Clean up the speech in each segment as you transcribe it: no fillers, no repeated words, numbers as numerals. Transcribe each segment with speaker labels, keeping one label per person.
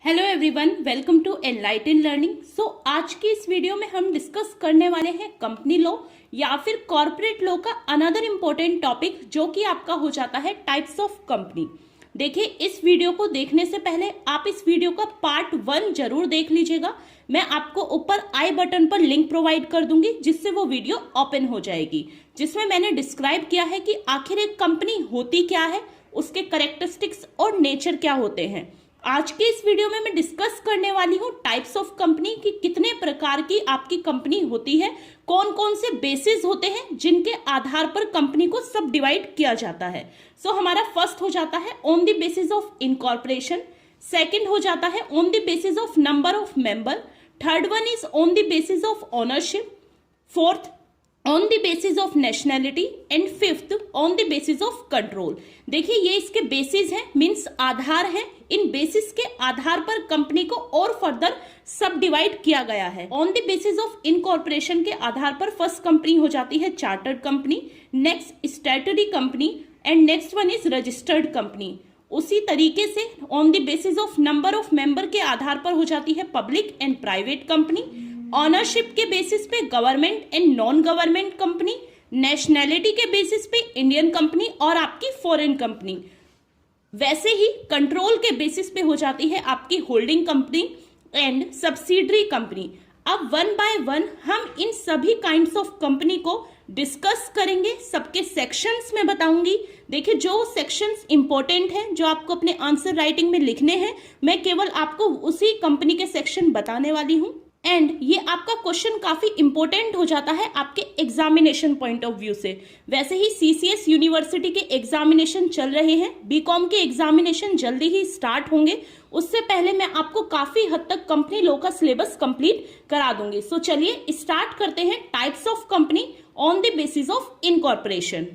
Speaker 1: Hello everyone, welcome to Enlighten Learning. आज की इस वीडियो में हम डिस्कस करने वाले हैं कंपनी लॉ या फिर कॉर्पोरेट लॉ का अनदर इम्पोर्टेंट टॉपिक जो कि आपका हो जाता है टाइप्स ऑफ कंपनी। देखिए, इस वीडियो को देखने से पहले आप इस वीडियो का पार्ट 1 जरूर देख लीजिएगा। मैं आपको ऊपर आई बटन पर लिंक प्रोवाइड कर दूंगी जिससे वो वीडियो ओपन हो जाएगी, जिसमें मैंने डिस्क्राइब किया है कि आखिर एक कंपनी होती क्या है, उसके कैरेक्टरिस्टिक्स और नेचर क्या होते हैं। आज के इस वीडियो में मैं डिस्कस करने वाली हूँ टाइप्स ऑफ कंपनी की, कितने प्रकार की आपकी कंपनी होती है, कौन कौन से बेसिस होते हैं जिनके आधार पर कंपनी को सब डिवाइड किया जाता है। हमारा फर्स्ट हो जाता है on the basis of incorporation, second हो जाता है on the basis of number of member, third one is on the basis of ownership, fourth on the basis of nationality and fifth on the basis of control. देखिए, ये इसके basis हैं, means आधार है। इन basis के आधार पर company को और further सब डिवाइड किया गया है। On the basis of incorporation के आधार पर फर्स्ट कंपनी हो जाती है chartered company, next statutory company and next one is registered company. उसी तरीके से on the basis of number of member के आधार पर हो जाती है public and private company, ownership के बेसिस पे government and non government company, nationality के बेसिस पे इंडियन कंपनी और आपकी फॉरेन कंपनी। वैसे ही कंट्रोल के बेसिस पे हो जाती है आपकी holding company and subsidiary company. अब वन बाय वन हम इन सभी काइंड्स ऑफ कंपनी को डिस्कस करेंगे, सबके सेक्शंस में बताऊंगी। देखिए, जो सेक्शंस इंपॉर्टेंट हैं, जो आपको अपने आंसर राइटिंग में लिखने हैं, मैं केवल आपको उसी कंपनी के सेक्शन बताने वाली हूं। एंड ये आपका क्वेश्चन काफी इंपॉर्टेंट हो जाता है आपके एग्जामिनेशन पॉइंट ऑफ व्यू से। वैसे ही सीसीएस यूनिवर्सिटी के एग्जामिनेशन चल रहे हैं, बीकॉम के एग्जामिनेशन जल्दी ही स्टार्ट होंगे। उससे पहले मैं आपको काफी हद तक कंपनी लॉ का सिलेबस कंप्लीट करा दूंगी। चलिए स्टार्ट करते हैं types of company on the basis of incorporation.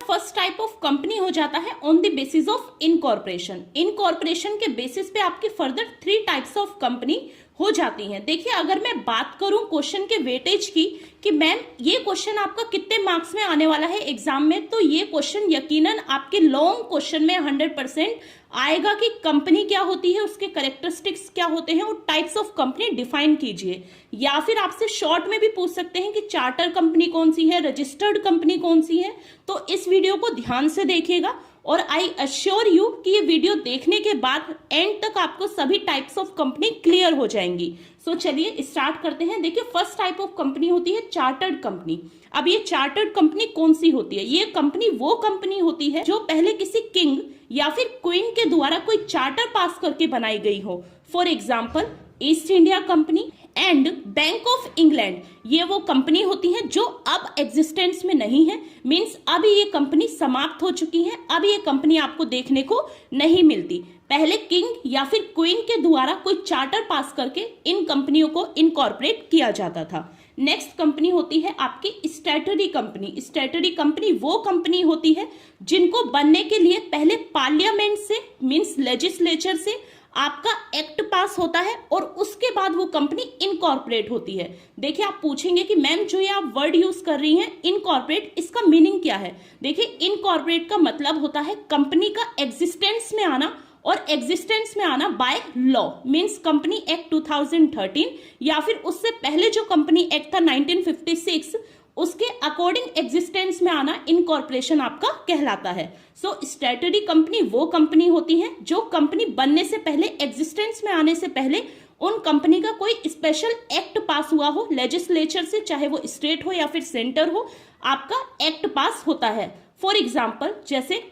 Speaker 1: First type of company हो जाता है on the basis of incorporation. Incorporation के बेसिस पे आपकी फर्दर 3 टाइप्स ऑफ कंपनी हो जाती हैं। देखिए, अगर मैं बात करूं क्वेश्चन के वेटेज की कि मैम ये क्वेश्चन आपका कितने मार्क्स में आने वाला है एग्जाम में, तो ये क्वेश्चन यकीनन आपके लॉन्ग क्वेश्चन में 100% आएगा कि कंपनी क्या होती है, उसके कैरेक्टरिस्टिक्स क्या होते हैं और टाइप्स ऑफ कंपनी डिफाइन कीजिए। या फिर आपसे शॉर्ट में भी पूछ सकते हैं कि चार्टर कंपनी कौन सी है, रजिस्टर्ड कंपनी कौन सी है। तो इस वीडियो को ध्यान से देखिएगा और आई अश्योर यू कि ये वीडियो देखने के बाद एंड तक आपको सभी टाइप्स ऑफ कंपनी क्लियर हो जाएंगी। चलिए स्टार्ट करते हैं। देखिए, फर्स्ट टाइप ऑफ कंपनी होती है चार्टर्ड कंपनी। अब ये चार्टर्ड कंपनी कौन सी होती है? ये कंपनी वो कंपनी होती है जो पहले किसी किंग या फिर क्वीन के द्वारा कोई चार्टर पास करके बनाई गई हो। For example, east India company and bank of England, ये वो कंपनी होती है जो अब एग्जिस्टेंस में नहीं है, मींस अब ये कंपनी समाप्त हो चुकी है। अब ये कंपनी आपको देखने को नहीं मिलती। पहले किंग या फिर क्वीन के द्वारा कोई चार्टर पास करके इन कंपनियों को इनकॉर्पोरेट किया जाता था। नेक्स्ट कंपनी होती है आपकी स्टैट्यूटरी कंपनी। स्टैट्यूटरी कंपनी वो कंपनी होती है जिनको बनने के लिए पहले पार्लियामेंट से, मींस लेजिस्लेचर से आपका एक्ट पास होता है और उसके बाद वो कंपनी इनकॉर्पोरेट होती है। देखिए, आप पूछेंगे कि मैम जो ये आप वर्ड यूज कर रही हैं इनकॉर्पोरेट, इसका मीनिंग क्या है? देखिए, इनकॉर्पोरेट का मतलब होता है कंपनी का एग्जिस्टेंस में आना, और एग्जिस्टेंस में आना by law, means company act 2013 या फिर उससे पहले जो कंपनी एक्ट था 1956, उसके अकॉर्डिंग एग्जिस्टेंस में आना इनकॉर्पोरेशन आपका कहलाता है। स्टैट्यूटरी कंपनी वो कंपनी होती है जो कंपनी बनने से पहले, एग्जिस्टेंस में आने से पहले उन कंपनी का कोई स्पेशल एक्ट पास हुआ हो लेजिस्लेचर से, चाहे वो स्टेट हो या फिर सेंटर हो, आपका एक्ट पास होता है। फॉर एग्जाम्पल, जैसे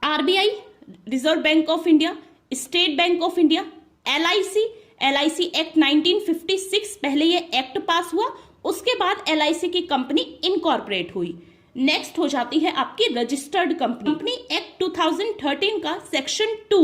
Speaker 1: RBI, reserve bank of India, state bank of India, LIC act 1956, पहले ये एक्ट पास हुआ, उसके बाद एलआईसी की कंपनी इनकॉर्पोरेट हुई। नेक्स्ट हो जाती है आपकी रजिस्टर्ड कंपनी एक्ट 2013 का सेक्शन 2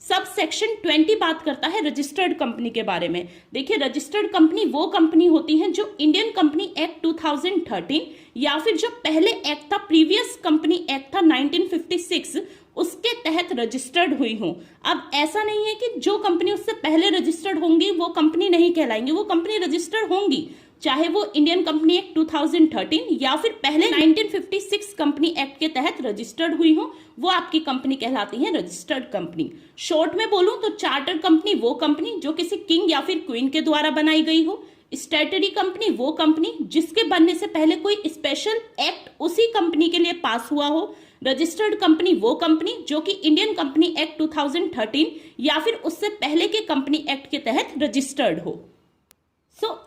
Speaker 1: सब सेक्शन 20 बात करता है रजिस्टर्ड कंपनी के बारे में। देखिए, रजिस्टर्ड कंपनी वो कंपनी होती है जो इंडियन कंपनी एक्ट 2013 या फिर जो पहले एक्ट था, प्रीवियस कंपनी एक्ट था 1956, उसके तहत रजिस्टर्ड हुई हो। अब ऐसा नहीं है कि जो कंपनी उससे पहले रजिस्टर्ड होंगी वो कंपनी नहीं कहलाएंगी, वो कंपनी रजिस्टर्ड होंगी। चाहे वो इंडियन कंपनी एक्ट 2013 या फिर पहले 1956 कंपनी एक्ट के तहत रजिस्टर्ड हुई हो, वो आपकी कंपनी कहलाती है रजिस्टर्ड कंपनी। शॉर्ट में बोलूं तो चार्टर कंपनी वो कंपनी जो किसी किंग या फिर क्वीन के द्वारा बनाई गई हो। स्टैट्यूटरी कंपनी वो कंपनी जिसके बनने से पहले कोई स्पेशल एक्ट उसी कंपनी के लिए पास हुआ हो। रजिस्टर्ड कंपनी वो कंपनी जो कि इंडियन कंपनी एक्ट 2013 या फिर उससे पहले के कंपनी एक्ट के तहत रजिस्टर्ड हो।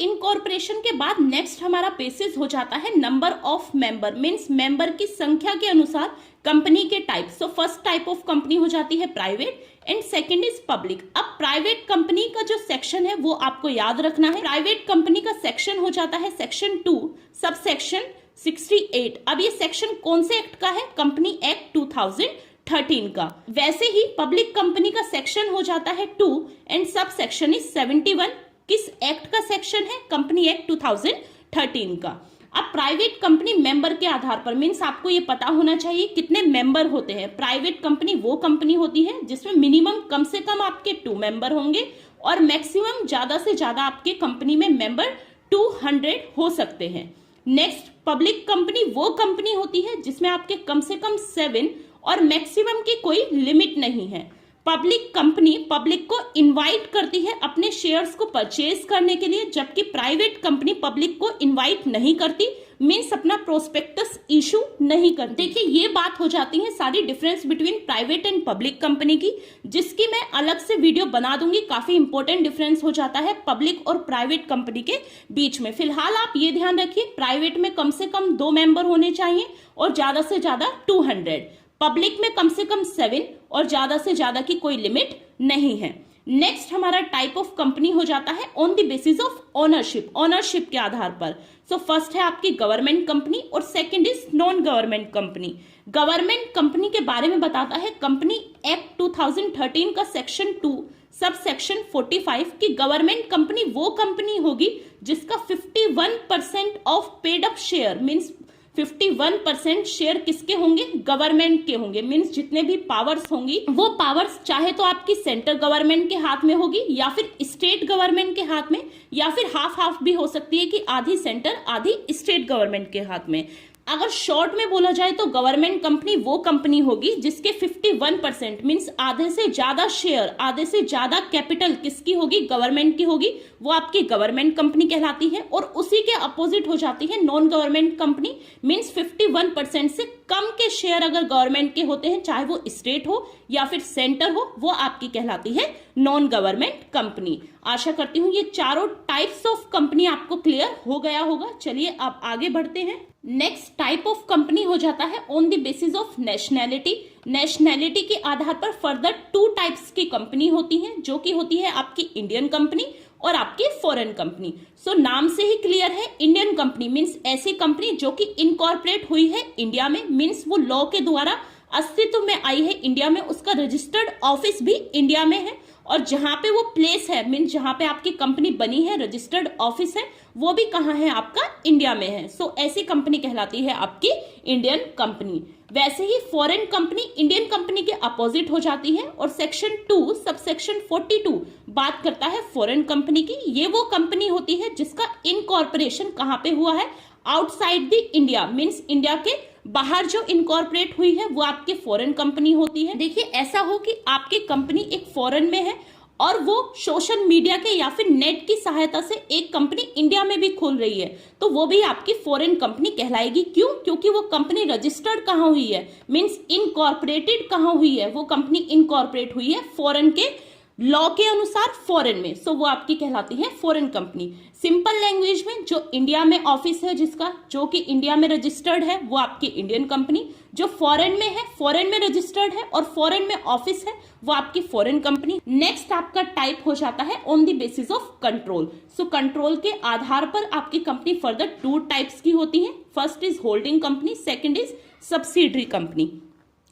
Speaker 1: इनकॉर्पोरेशन के बाद नेक्स्ट हमारा बेसिस हो जाता है number of member, means member की संख्या के अनुसार कंपनी के type. First type of company हो जाती है private and second is public. अब प्राइवेट कंपनी का जो सेक्शन है वो आपको याद रखना है। प्राइवेट कंपनी का सेक्शन हो जाता है सेक्शन 2 सब सेक्शन 68। अब ये सेक्शन कौन से एक्ट का है? कंपनी एक्ट 2013 का। वैसे ही पब्लिक कंपनी का सेक्शन हो जाता है 2 एंड सब सेक्शन इज 71। किस एक्ट का सेक्शन है? कंपनी एक्ट 2013 का। अब प्राइवेट कंपनी मेंबर के आधार पर, मीन्स आपको ये पता होना चाहिए कितने मेंबर होते हैं। प्राइवेट कंपनी वो कंपनी होती है जिसमें मिनिमम कम से कम आपके 2 मेंबर होंगे और मैक्सिमम ज्यादा से ज्यादा आपके कंपनी में मेंबर 200 हो सकते हैं। नेक्स्ट पब्लिक कंपनी वो कंपनी होती है जिसमें आपके कम से कम 7 और मैक्सिमम की कोई लिमिट नहीं है। पब्लिक कंपनी पब्लिक को इनवाइट करती है अपने शेयर्स को परचेज करने के लिए, जबकि प्राइवेट कंपनी पब्लिक को इनवाइट नहीं करती, मीन्स अपना प्रोस्पेक्टस इशू नहीं करती। देखिए ये बात हो जाती है सारी difference between private and public company की, जिसकी मैं अलग से वीडियो बना दूंगी। काफी इंपॉर्टेंट डिफरेंस हो जाता है पब्लिक और प्राइवेट कंपनी के बीच में। फिलहाल आप ये ध्यान रखिए प्राइवेट में कम से कम 2 मेंबर होने चाहिए और ज्यादा से ज्यादा 200। पब्लिक में कम से कम 7 और ज्यादा से ज्यादा की कोई लिमिट नहीं है। नेक्स्ट हमारा टाइप ऑफ कंपनी हो जाता है on the basis of ownership, ownership के आधार पर। फर्स्ट है आपकी गवर्नमेंट कंपनी और second is non government company. Government company के बारे में बताता है कंपनी एक्ट 2013 का सेक्शन 2 सब सेक्शन 45 की गवर्नमेंट कंपनी वो कंपनी होगी जिसका 51% of paid up share, means 51% share किसके होंगे? गवर्नमेंट के होंगे। मींस जितने भी पावर्स होंगी वो पावर्स चाहे तो आपकी सेंट्रल गवर्नमेंट के हाथ में होगी या फिर स्टेट गवर्नमेंट के हाथ में, या फिर हाफ हाफ भी हो सकती है कि आधी सेंट्रल आधी स्टेट गवर्नमेंट के हाथ में। अगर शॉर्ट में बोला जाए तो गवर्नमेंट कंपनी वो कंपनी होगी जिसके 51% मींस आधे से ज्यादा शेयर, आधे से ज्यादा कैपिटल किसकी होगी? गवर्नमेंट की होगी, वो आपकी गवर्नमेंट कंपनी कहलाती है। और उसी के अपोजिट हो जाती है नॉन गवर्नमेंट कंपनी, मींस 51% से कम के शेयर अगर गवर्नमेंट के होते हैं, चाहे वो स्टेट हो या फिर सेंटर हो, वो आपकी कहलाती है नॉन गवर्नमेंट कंपनी। आशा करती हूं ये चारों टाइप्स ऑफ कंपनी आपको क्लियर हो गया होगा। चलिए अब आगे बढ़ते हैं। नेक्स्ट टाइप ऑफ कंपनी हो जाता है on the basis of nationality. Nationality के आधार पर फर्दर 2 टाइप्स की कंपनी होती हैं, जो कि होती है आपकी इंडियन कंपनी और आपकी फॉरेन कंपनी। नाम से ही क्लियर है, इंडियन कंपनी मींस ऐसी कंपनी जो कि इनकॉर्पोरेट हुई है इंडिया में, मींस वो लॉ के द्वारा अस्तित्व में आई है इंडिया में, उसका रजिस्टर्ड ऑफिस भी इंडिया में है, और जहां पे वो प्लेस है मींस जहां पे आपकी कंपनी बनी है, रजिस्टर्ड ऑफिस है, वो भी कहां है? आपका इंडिया में है। ऐसी कंपनी कहलाती है आपकी इंडियन कंपनी। वैसे ही फॉरेन कंपनी इंडियन कंपनी के अपोजिट हो जाती है, और सेक्शन 2 सब सेक्शन 42 बात करता है फॉरेन कंपनी की। ये वो कंपनी होती है जिसका इनकॉर्पोरेशन कहां पे हुआ है? Outside the India, means India के बाहर जो इनकॉर्पोरेट हुई है वो आपकी फॉरेन कंपनी होती है। देखिए ऐसा हो कि आपकी कंपनी एक फॉरेन में है और वो सोशल मीडिया के या फिर नेट की सहायता से एक कंपनी इंडिया में भी खोल रही है, तो वो भी आपकी फॉरेन कंपनी कहलाएगी। क्यों? क्योंकि वो कंपनी रजिस्टर्ड कहाँ हुई है, मींस इनकॉर्पोरेटेड कहाँ हुई है? वो कंपनी इनकॉर्पोरेट हुई है फॉरेन के लॉ के अनुसार फॉरेन में, वो आपकी कहलाती है फॉरेन कंपनी। सिंपल लैंग्वेज में जो इंडिया में ऑफिस है जिसका, जो कि इंडिया में रजिस्टर्ड है, वो आपकी इंडियन कंपनी। जो फॉरेन में है, फॉरेन में रजिस्टर्ड है और फॉरेन में ऑफिस है, वो आपकी फॉरेन कंपनी। नेक्स्ट आपका टाइप हो जाता है on the basis of control. Control के आधार पर आपकी कंपनी फर्दर 2 टाइप्स की होती है। First is holding company, second is subsidiary company.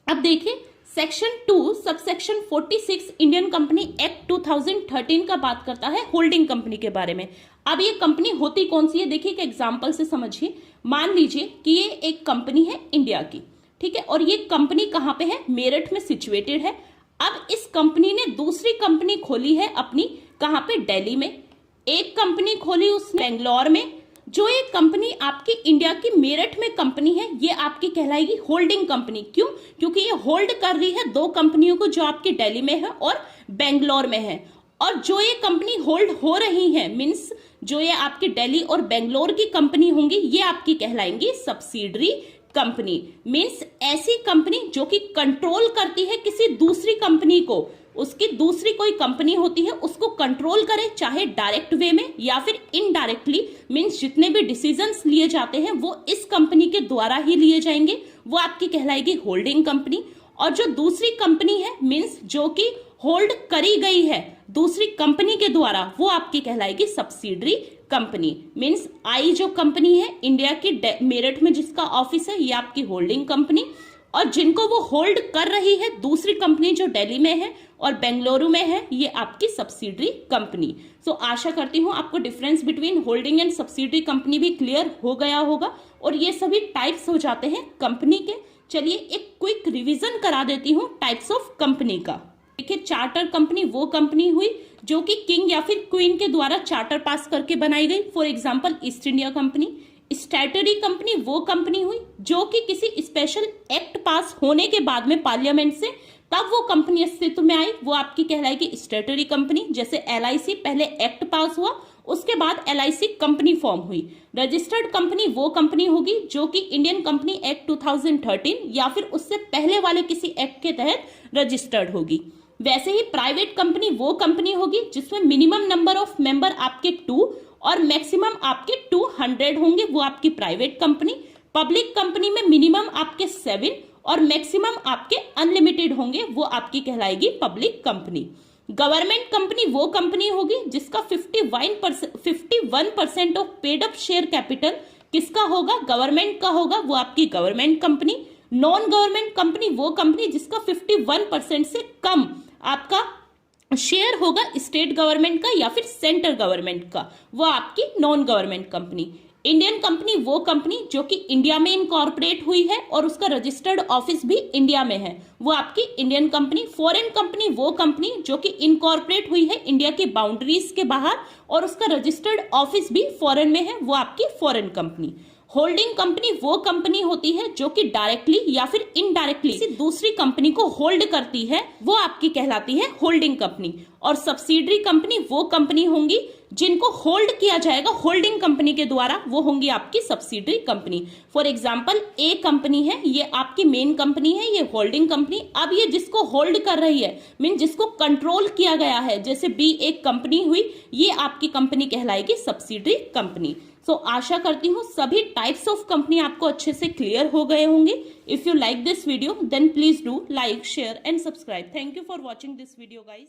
Speaker 1: अब देखिए section 2 sub section 46 Indian company act 2013 का बात करता है होल्डिंग कंपनी के बारे में। अब ये कंपनी होती कौन सी है? देखिए एक एग्जांपल से समझिए। मान लीजिए कि ये एक कंपनी है इंडिया की, ठीक है, और ये कंपनी कहाँ पे है? मेरठ में सिचुएटेड है। अब इस कंपनी ने दूसरी कंपनी खोली है अपनी, कहाँ पे? दिल्ली में। एक कंपनी खोली उसने बेंगलोर में, जो एक कंपनी आपकी इंडिया की मेरठ में कंपनी है, ये आपकी कहलाएगी होल्डिंग कंपनी। क्यों? क्योंकि ये होल्ड कर रही है दो कंपनियों को, जो आपकी दिल्ली में है और बेंगलोर में है। और जो ये कंपनी होल्ड हो रही है, मीन्स जो ये आपकी दिल्ली और बेंगलोर की कंपनी होंगी, ये आपकी कहलाएंगी सब्सिडरी कंपनी। मीन्स ऐसी कंपनी जो कि कंट्रोल करती है किसी दूसरी कंपनी को, उसकी दूसरी कोई कंपनी होती है उसको कंट्रोल करे, चाहे डायरेक्ट वे में या फिर इनडायरेक्टली। मीन्स जितने भी डिसीजंस लिए जाते हैं वो इस कंपनी के द्वारा ही लिए जाएंगे, वो आपकी कहलाएगी होल्डिंग कंपनी। और जो दूसरी कंपनी है, मीन्स जो कि होल्ड करी गई है दूसरी कंपनी के द्वारा, वो आपकी कहलाएगी सब्सिडरी कंपनी। मीन्स आई जो कंपनी है इंडिया की मेरठ में जिसका ऑफिस है, ये आपकी होल्डिंग कंपनी। और जिनको वो होल्ड कर रही है दूसरी कंपनी जो दिल्ली में है और बेंगलुरु में है, ये आपकी सब्सिडरी कंपनी। सो आशा करती हूँ आपको difference between holding and subsidiary company भी क्लियर हो गया होगा। और ये सभी टाइप्स हो जाते हैं कंपनी के। चलिए एक क्विक रिवीजन करा देती हूँ टाइप्स ऑफ कंपनी का। देखिए, चार्टर कंपनी वो कंपनी हुई जो कि किंग या फिर क्वीन के द्वारा चार्टर पास करके बनाई गई, for example east India company. Statutory company वो कंपनी हुई जो कि किसी स्पेशल एक्ट पास होने के बाद में पार्लियामेंट से तब वो कंपनी अस्तित्व में आई, वो आपकी कहलाएगी स्टैट्यूटरी कंपनी। जैसे LIC पहले एक्ट पास हुआ, उसके बाद LIC कंपनी फॉर्म हुई। रजिस्टर्ड कंपनी वो कंपनी होगी जो कि इंडियन कंपनी एक्ट 2013 या फिर उससे पहले वाले किसी एक्ट के तहत रजिस्टर्ड होगी। वैसे ही प्राइवेट कंपनी वो कंपनी होगी जिसमें मिनिमम नंबर ऑफ मेंबर आपके 2 और मैक्सिमम आपके 200 होंगे, वो आपकी प्राइवेट कंपनी। पब्लिक कंपनी में मिनिमम आपके 7 और मैक्सिमम आपके अनलिमिटेड होंगे, वो आपकी कहलाएगी पब्लिक कंपनी। गवर्नमेंट कंपनी वो कंपनी होगी जिसका 51% of paid up share capital किसका होगा? गवर्नमेंट का होगा, वो आपकी government company. Non government company वो कंपनी जिसका 51% से कम आपका शेयर होगा स्टेट गवर्नमेंट का या फिर सेंट्रल गवर्नमेंट का, वो आपकी non government company. Indian company वो कंपनी जो कि इंडिया में इनकॉर्पोरेट हुई है और उसका रजिस्टर्ड ऑफिस भी इंडिया में है, वो आपकी इंडियन कंपनी। फॉरेन कंपनी वो कंपनी जो कि इनकॉर्पोरेट हुई है इंडिया की बाउंड्रीज के बाहर और उसका रजिस्टर्ड ऑफिस भी फॉरेन में है, वो आपकी फॉरेन कंपनी। होल्डिंग कंपनी वो कंपनी होती है जो कि डायरेक्टली या फिर इनडायरेक्टली किसी दूसरी कंपनी को होल्ड करती है, वो आपकी कहलाती है होल्डिंग कंपनी। और सब्सिडरी कंपनी वो कंपनी होंगी जिनको होल्ड किया जाएगा होल्डिंग कंपनी के द्वारा, वो होंगी आपकी subsidiary company. For example A company है, ये आपकी मेन कंपनी है, ये होल्डिंग कंपनी। अब ये जिसको होल्ड कर रही है, मीन जिसको कंट्रोल किया गया है, जैसे बी एक कंपनी हुई, ये आपकी कंपनी कहलाएगी सब्सिडरी कंपनी। सो आशा करती हूँ सभी टाइप्स ऑफ कंपनी आपको अच्छे से क्लियर हो गए होंगे। If you like this video then please do like, share and subscribe. Thank you for watching this video guys.